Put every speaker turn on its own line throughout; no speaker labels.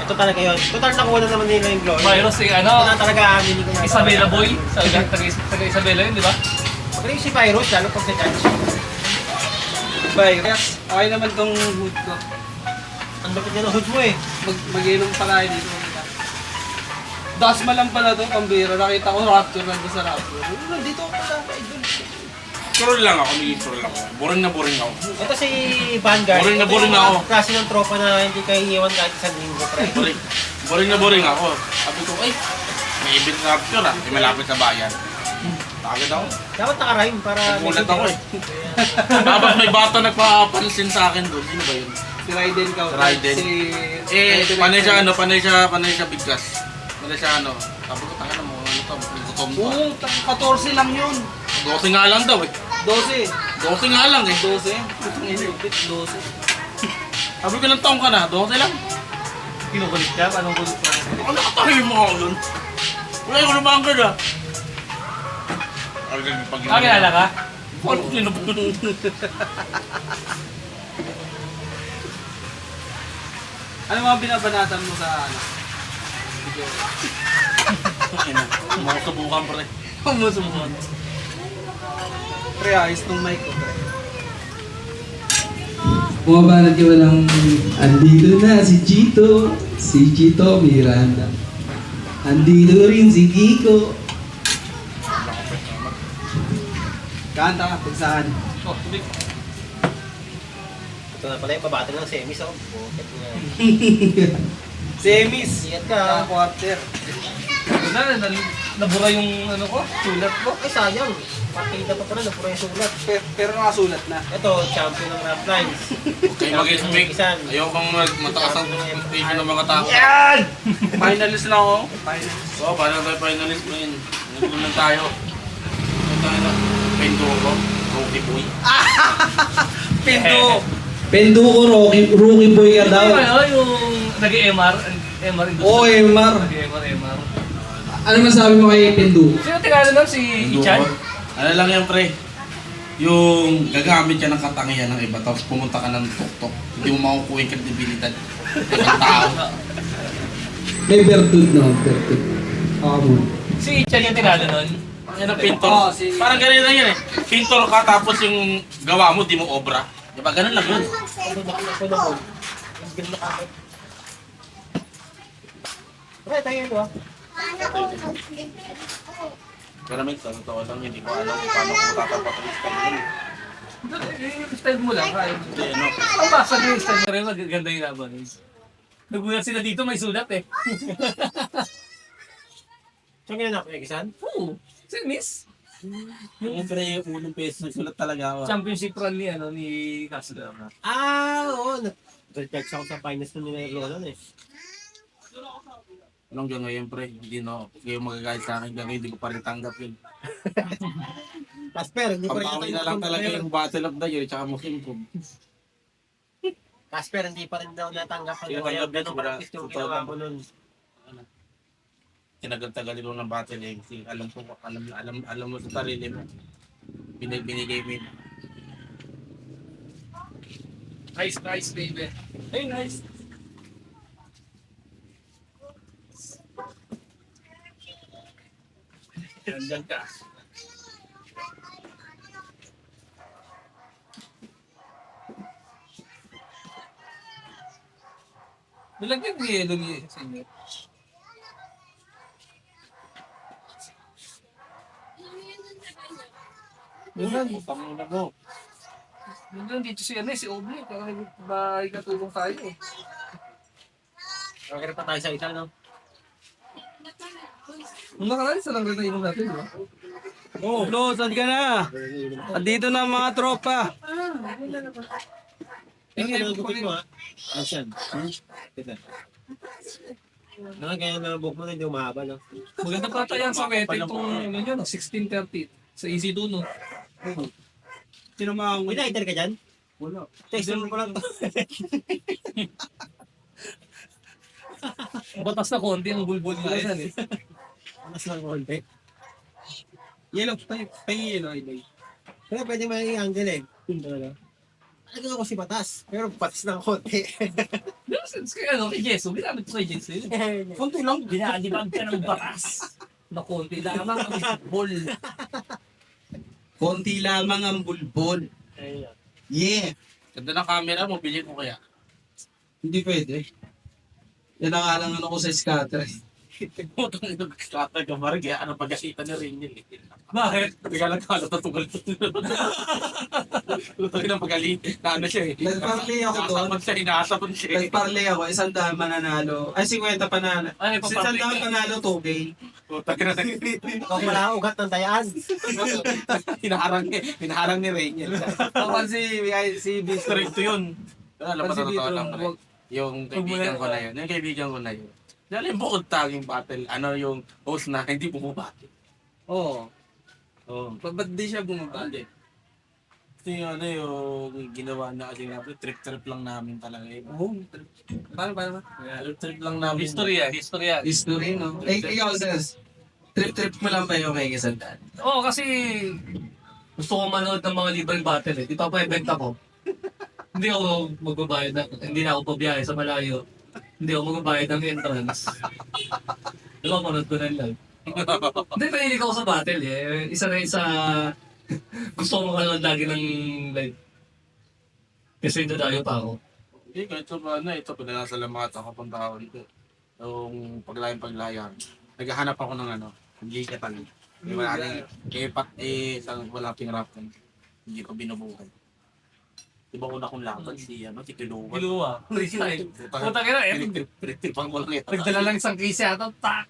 Ito talaga yun. Total nakuha na naman nila yung glory.
Virus eh, ano?
Ito na talaga aminin ko na.
Isabela boy. Taga Isabela yun, di ba?
Magaling si Virus, lalo pag sa judge.
Virus. Okay naman tong hood ko.
Ang lupit niya ng hood mo eh.
Mag-inom pa tayo dito. Dasma lang pala to, pambira. Nakita ko Raptor nandun sa Raptor. Nandito ako pala, idol.
Troll lang ako, may troll ako. Boring na boring ako.
Ito si Vanguard.
Boring na
Ito
boring
yung
ako.
klase ng tropa na hindi kayo iiwan kahit isang linggo. Pre.
Boring na boring ako. Sabi ko, ay, may event na Raptor ah. May malapit sa bayan. Takagad ako.
Dapat naka-rhyme para...
Nagulat ako eh. Tapos may bata nagpapansin sa akin doon. Sino ba yun?
Si Raiden ka.
Si Raiden. Panay siya bigkas. Panay siya ano. Sabi ko, tanga na mo, ano to, gutom to.
Oo, 14 lang yun.
12 nga lang daw eh.
12.
12 nga lang eh.
12. Putang ina, 12.
Sabi ko, ilang taong ka na? 12 lang.
Kinukulit ka? Anong kulit ka?
Ano nakatahin mo ako doon? Wala ko naman ka na.
Kakilala ka?
Ano ko sino ba yun?
Ano mga binabanatan mo sa ano?
Mga subukan pa rin.
Pumusubukan. Pre, ayos nung mic ko, pre.
Bumabanat ka ba ng andito na si Chito Miranda. Andito rin si Kiko.
Kanta ka, pag saan?
Oh, tubig.
Ito na pala yung pabattle ng semis. Oh. Bukit nga.
Semis.
Ingat ka.
Quarter.
Nabura yung ano ko, sulat ko.
Ay sayang. Pakita pa pala, napura yung sulat.
Pero nakasulat na.
Ito, champion ng rap lines.
Kayo mag-expect. Ayokong mataas ang expectation ng mga tao.
Yan! Finalist na ako. Finalist.
Oo, paano tayo finalist mo yun? Nagulong tayo. Ito na, pendo ko. Rookie boy.
Pindo.
Penduko, rookie boy ka daw.
Yung nag-MR industry.
Oo, MR.
Nag-MR.
Ano masabi mo kay Penduko?
Sino tingala nun? Si Ichan?
Ano lang yan, pre? Yung gagamit ka ng katangian ng iba, tapos pumunta ka ng tok-tok. Hindi mo makukuha yung kredibilidad ng ibang tao.
May bertud na, bertud. Ako mo.
Si Ichan yung tingala nun?
Yan ang pintor.
Oo,
Parang ganun lang yan eh. Pintor ka tapos yung gawa mo, di mo obra. Diba? Ganun lang yun.
Pre, tayo ito ah.
Pero may totoo lang, hindi ko alam kung paano ko tatapatis ka yun.
Yung style mo lang.
Hindi, ano.
Ang basag yung style mo rin, magaganda yung laban. Nagulat sila dito, may sulat eh.
Saan ginanap niya, Kisan?
Oo, si Miss.
Yung pre, yung unang peso, nagsulat talaga ako.
Championship run ni, ni Castro.
Oo. Nag-charge ako sa finance nung nila nun eh.
Anong gano'n ngayon, pre? Hindi no. Kayo magagalit sa akin gano'n, hindi ko pa rin tanggap yun.
Casper, hindi pa rin
Pampawi na lang talaga yung Battle of the Year, tsaka Muslim Food.
Casper, hindi pa rin daw natanggap ang
Yung
kaya
tanggap
ganun
yun,
practice yung
totoo
ginawa
lang.
ko nun.
Tinagal-tagal ko ng battle eh. Kasi alam mo sa sarili mo. Binigay mo yun.
Nice, baby. Hey, nice. Diyan ka. Nalagyan ni Yelo ni sa inyo. Yun
Tangina mo.
lang dito si ano si Obley. Kaya bahay katulong tayo eh.
Okay pa tayo sa isa, no?
Nung nakaraan sa lang rin na inom natin, di ba?
Oh, no, saan ka na? Andito na ang mga tropa.
Tingnan mo, nagupit mo ha. Asan? Ito. Kaya na buhok mo na hindi umahaba, no?
Maganda pa tayo sa wete itong ano yun, 16:30 sa Easy Duno.
Sino mga
May lighter ka dyan?
Wala.
Text mo ko lang to.
Batas na konti ang bulbul nila yan eh.
Mas lang konti.
Yellow, pa yellow, idol.
Pero pwede may angle eh. Yun talaga. Talagang ako si Batas. Pero batas ng konti.
Kay Jeso, ginamit ko kay Jeso yun.
Konti lang.
Ginagibag ka ng batas. Na konti lamang ang bol.
Konti lamang ang bulbol.
Ayun.
Yeah!
Ganda ng camera mo, bilhin ko kaya.
Hindi pwede. Yan ang alang ano ko sa scatter.
Putang ina, kata ka Mark, kaya ano pagkasita ni Rainiel.
Bakit?
Teka lang kala tatugal. Lutang ina pagalit. Na ano siya eh.
Nag-parlay ako doon.
Nasabot siya, inasabot siya eh.
Nag-parlay ako, 100 mananalo. Ay, 50 panalo.
Ano,
Kasi 100 panalo, 2K.
Putang ina,
Ikaw pala ugat ng dayaan.
hinaharang ni Rainiel.
Kapag si Bistro.
Straight to yun. Alam mo
Kasi
na
dito,
totoo lang pre.
wag-
Yung kaibigan ko na yun. Yung kaibigan ko na yun. Dahil yung bukod taging battle, ano yung host na hindi bumabati.
Oo.
Oo.
Ba't di siya bumabali?
Ito yung ano yung ginawa na kasi nga, trip-trip lang namin talaga eh.
Paano?
Trip lang namin.
Historia.
History, no? Eh, ikaw, Sens. Trip-trip mo lang ba yung kay Gisandaan?
Oo, kasi gusto ko manood ng mga libreng battle eh. Di pa pa-event ako. Hindi ako magbabayad na, hindi na ako pabiyahe sa malayo. Hindi ako magbabayad ng entrance. Di ba, manood ko ng live. Hindi, panilig ako sa battle eh. Isa rin sa gusto ko makanood lagi ng live. Kasi dadayo pa ako.
Hindi, kahit sa ano, ito, pinasalamat ako punta ako dito. Yung paglayan. Naghahanap ako ng ano, hindi katali. Di ba, wala ping rap. Hindi ko binubuhay. Di ba una kong laban si Kiluwa.
Giluwa. Freestyle. Putang ina eh.
Trip-tripan ko lang ito.
Nagdala lang isang case yata. Tak!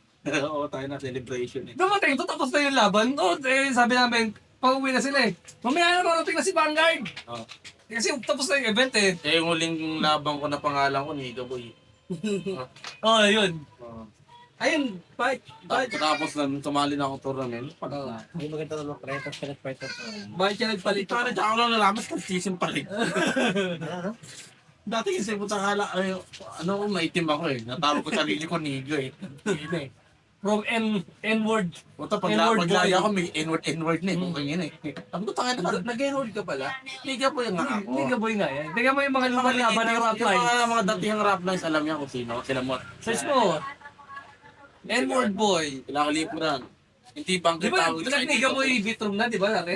Oo, tayo na celebration eh.
Dumating to, tapos na yung laban. Oh, eh, sabi namin, pauwi na sila eh. Mamaya na marating na si Vanguard.
Oo.
Kasi tapos na yung event eh.
Eh, yung huling labang ko na pangalan ko, Niga Boy.
Oh, yun.
Oo.
Ayun, fight.
Tapos na, tumali na ako tournament. Pag na.
Hindi maganda naman pre. Tapos pinag-fight ako.
Bakit siya nagpalit?
Para dyan ako lang nalaman, season pa rin.
Ano?
Dati kasi puta kala, maitim ako eh. Natawag ko sarili ko Niga eh. Hindi eh.
From N-word.
Puta,
N-word
paglaya
boy.
ko, may N-word na eh. Kung yun eh. Ang puta ka na,
Nag-enroll ka pala?
Niga po yung nga ako.
Hindi ka boy nga yan. Tingnan mo yung mga lumang laban ng rap line.
Yung mga datihang rap lines, alam niya kung sino. Sila mo.
Search mo.
N-word boy.
Kailangan mo na. Hindi bang
Di ba, nag-niga mo yung beatroom na, di ba dati?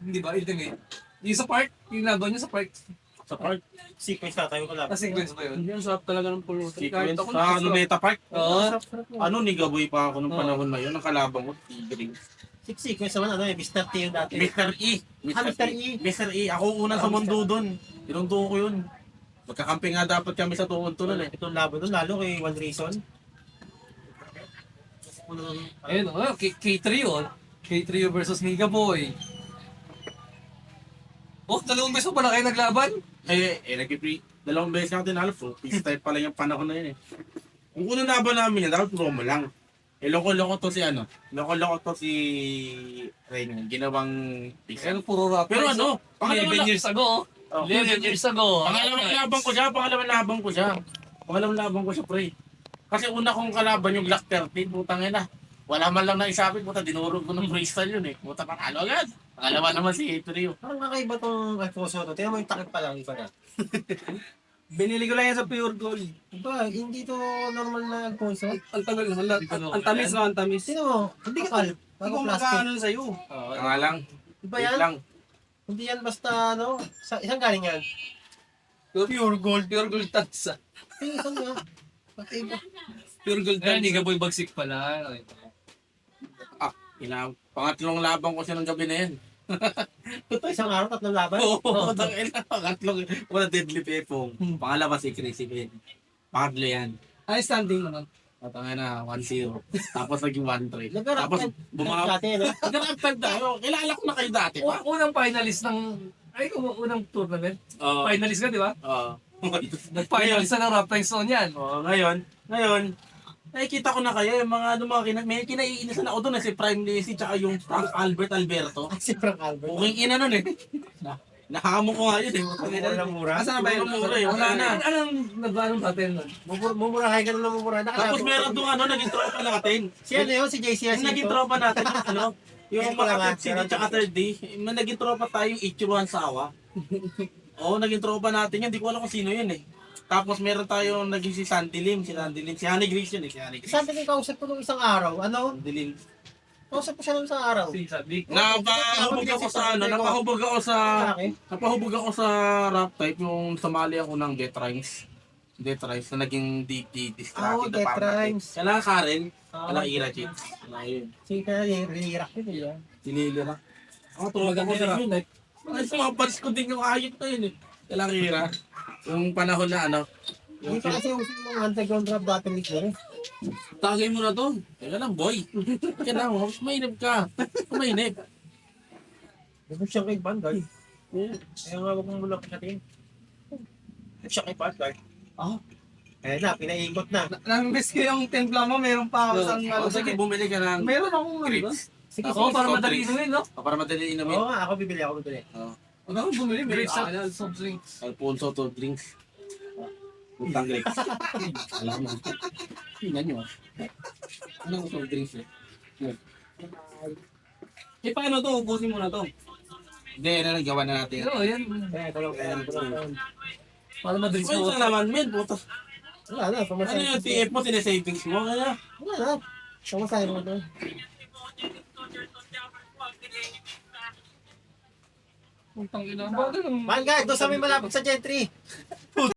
Hindi ba? Ito nga yung sa park, yung laban niya sa park.
sa park?
Sequence na tayo ko lang.
Na-sequence ba yun?
Hindi, ang sarap talaga ng pulutan.
Sequence
Kahit ako
sa Luneta Park?
Oo.
Ano, Nigaboy pa ako nung
Oo.
panahon na yun. Ang kalabang ko, Tigring.
Sequence naman ano eh. Mr. T yung dati.
Mr. E.
Mr. E.
Mr. E. Ako una sa mundo dun. Tinuntuko ko yun. Magkakampi nga dapat kami sa tuon nun eh.
Itong laban doon, lalo kay One Reason.
Ayun, K3 yun. K3 versus Niga Boy. Oh, dalawang beses pa pala kayo naglaban?
Nag-free. Dalawang beses natin tinalo po. Peace pala yung panahon na yun eh. Kung unang laban namin yan, dapat promo lang. Loko-loko to si Loko-loko to si Rainiel. Ginawang peace.
Pero puro rap.
Pero ano,
11 years ago.
Oh.
11 years ago.
Pangalawang laban ko siya. Pangalawang laban ko siya, pre. Kasi una kong kalaban yung Glock 13, putang ina. Wala man lang naisabit, puta, dinurog ko ng freestyle yun eh. Puta, panalo agad. Pangalawa naman si Trio.
Parang kakaiba tong Alfonso to. Tingnan mo yung takip pa lang, iba na.
Binili ko lang yan sa Pure Gold.
Iba, hindi to normal na Alfonso.
Ang tagal naman. Ang tamis na, ang tamis.
Sino mo? Hindi ka
Hindi
bago
ko
plastic.
magkano sa'yo.
Nga lang.
Iba
Wait
yan?
lang.
Hindi yan basta ano. Isang galing yan.
Pure Gold. Pure Gold tansa.
Isang nga. Kakaiba.
Pure Gold
Kaya
tansa.
Niga Boy bagsik pala.
Pangatlong laban ko siya ng gabi na yan.
Ito, isang araw, tatlong laban.
Oo, putang ina. Pangatlong, wala deadly pepong. Pangalawa si Crazy Ben. Pangatlo yan.
Ay, standing naman.
Patangay na, 1-0. Tapos naging 1-3.
Nag-rap
Tapos
time.
bumawi.
Dati, no?
Nag-rap time tayo. Kilala ko na kayo dati pa.
Unang finalist ng... Ay, unang tournament.
Oo.
Finalist ka, di ba?
Oo.
Nag-finalist na ng Rap Line Zone yan.
Oo, ngayon, nakikita ko na kayo, yung mga may kinaiinisan ako doon, si Prime Lacy, tsaka yung Frank Albert Alberto.
Si Frank Albert.
Buking ina nun eh. Nahamon ko nga yun eh.
Mura na mura.
Asan na ba yun?
Mura eh, wala na.
Anong nagbanong natin nun?
Mumurahay ka na ng mumura.
Tapos meron doon naging tropa natin.
Si ano yun? Si JC
Yung naging tropa natin, yung
Yun ko lang,
mga third CD tsaka third D, may naging tropa tayo yung Ichiruan Sawa. Oo, naging tropa natin yan. Di ko alam kung sino yun eh. Tapos meron tayong naging si Sandy Lim. Si Honey Grace yun eh. Si Honey Grace.
Sabi ko, kausap ko nung isang araw. Ano?
Sandy Lim.
Kausap ko siya nung isang araw.
Si Sadik.
Napahubog ako sa ano, napahubog ako sa rap type yung sumali ako ng Death Rhymes. Death Rhymes na naging
Oo, Death Rhymes.
Kailangan Karen, kailangan Ira Chit. Ayun.
Si kaya Rirak yun eh.
Sinilira. Ako tulog ako
Maganda
sa
yun eh.
Ay, sumabats ko din yung ayot na yun eh. Kailangan Ira. Yung panahon na ano,
Hindi pa kasi uso yung mga underground rap battle league na rin.
tagay mo na to. Teka lang, boy. Teka lang, mainip ka. Mainip.
Gusto siya kay Vanguard. Kaya nga wag mong mula natin. Gusto siya kay Vanguard.
Ah.
Eh na, pinaikot na.
Nami-miss ko yung templa mo, meron pa ako sa
O sige, bumili ka ng
Meron akong ano doon.
grapes.
Sige,
Ako, para
soft
madali
drinks.
inumin, no?
O, para madali inumin.
Oo nga, ako bibili.
Ano akong bumili?
Grapes
Meron
at soft drinks.
Alfonso to drinks. Utang grapes. Alam mo. Tingnan nyo. Anong soft drinks eh?
Eh, paano to? Ubusin mo na to.
Hindi, ano nagawa na natin.
Pero, yan.
Eh, tulong.
Para madali
Ano
sa
sa naman, men? Putas.
Wala na,
Ano
pamasahin.
yung TF mo, sinesavings mo? Kaya,
Wala na. Pamasahin mo to.
Putang ina. Bakit ang...
Vanguard, doon sa may malapit sa Gentry.